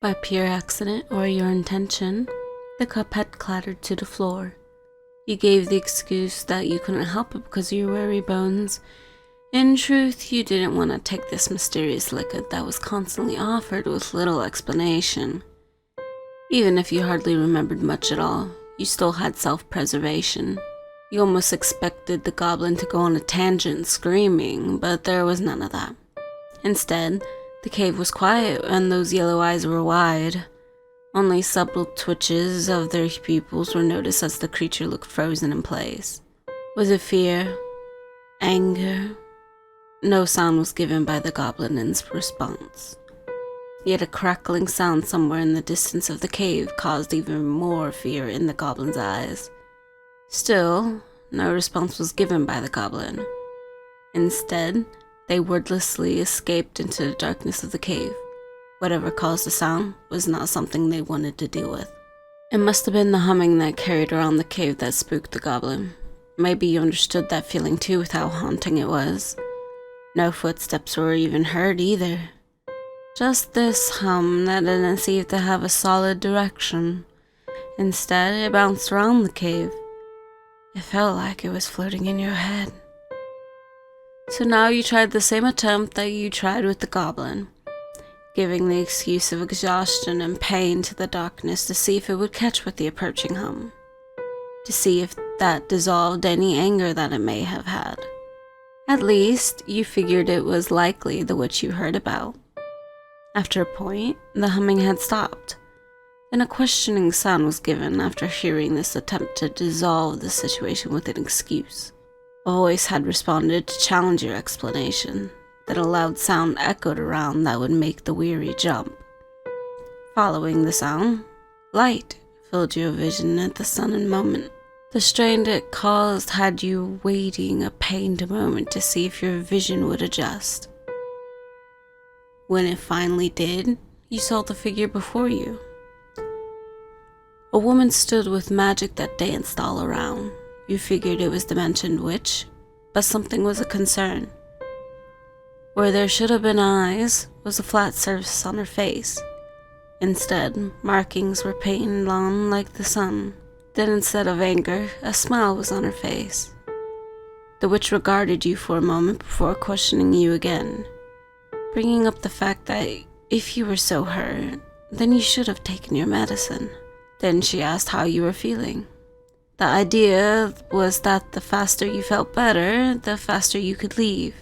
By pure accident or your intention, the cup had clattered to the floor. You gave the excuse that you couldn't help it because of your weary bones. In truth, you didn't want to take this mysterious liquid that was constantly offered with little explanation. Even if you hardly remembered much at all, you still had self-preservation. You almost expected the goblin to go on a tangent screaming, but there was none of that. Instead, the cave was quiet and those yellow eyes were wide. Only subtle twitches of their pupils were noticed as the creature looked frozen in place. Was it fear? Anger? No sound was given by the goblin in response. Yet a crackling sound somewhere in the distance of the cave caused even more fear in the goblin's eyes. Still, no response was given by the goblin. Instead, they wordlessly escaped into the darkness of the cave. Whatever caused the sound was not something they wanted to deal with. It must have been the humming that carried around the cave that spooked the goblin. Maybe you understood that feeling too with how haunting it was. No footsteps were even heard either. Just this hum that didn't seem to have a solid direction. Instead, it bounced around the cave. It felt like it was floating in your head. So now you tried the same attempt that you tried with the goblin, giving the excuse of exhaustion and pain to the darkness to see if it would catch with the approaching hum, to see if that dissolved any anger that it may have had. At least, you figured it was likely the witch you heard about. After a point, the humming had stopped. Then a questioning sound was given after hearing this attempt to dissolve the situation with an excuse. A voice had responded to challenge your explanation. That a loud sound echoed around that would make the weary jump. Following the sound, light filled your vision at the sudden moment. The strain it caused had you waiting a pained moment to see if your vision would adjust. When it finally did, you saw the figure before you. A woman stood with magic that danced all around. You figured it was the mentioned witch, but something was a concern. Where there should have been eyes was a flat surface on her face. Instead, markings were painted on like the sun. Then instead of anger, a smile was on her face. The witch regarded you for a moment before questioning you again, bringing up the fact that if you were so hurt, then you should have taken your medicine. Then she asked how you were feeling. The idea was that the faster you felt better, the faster you could leave.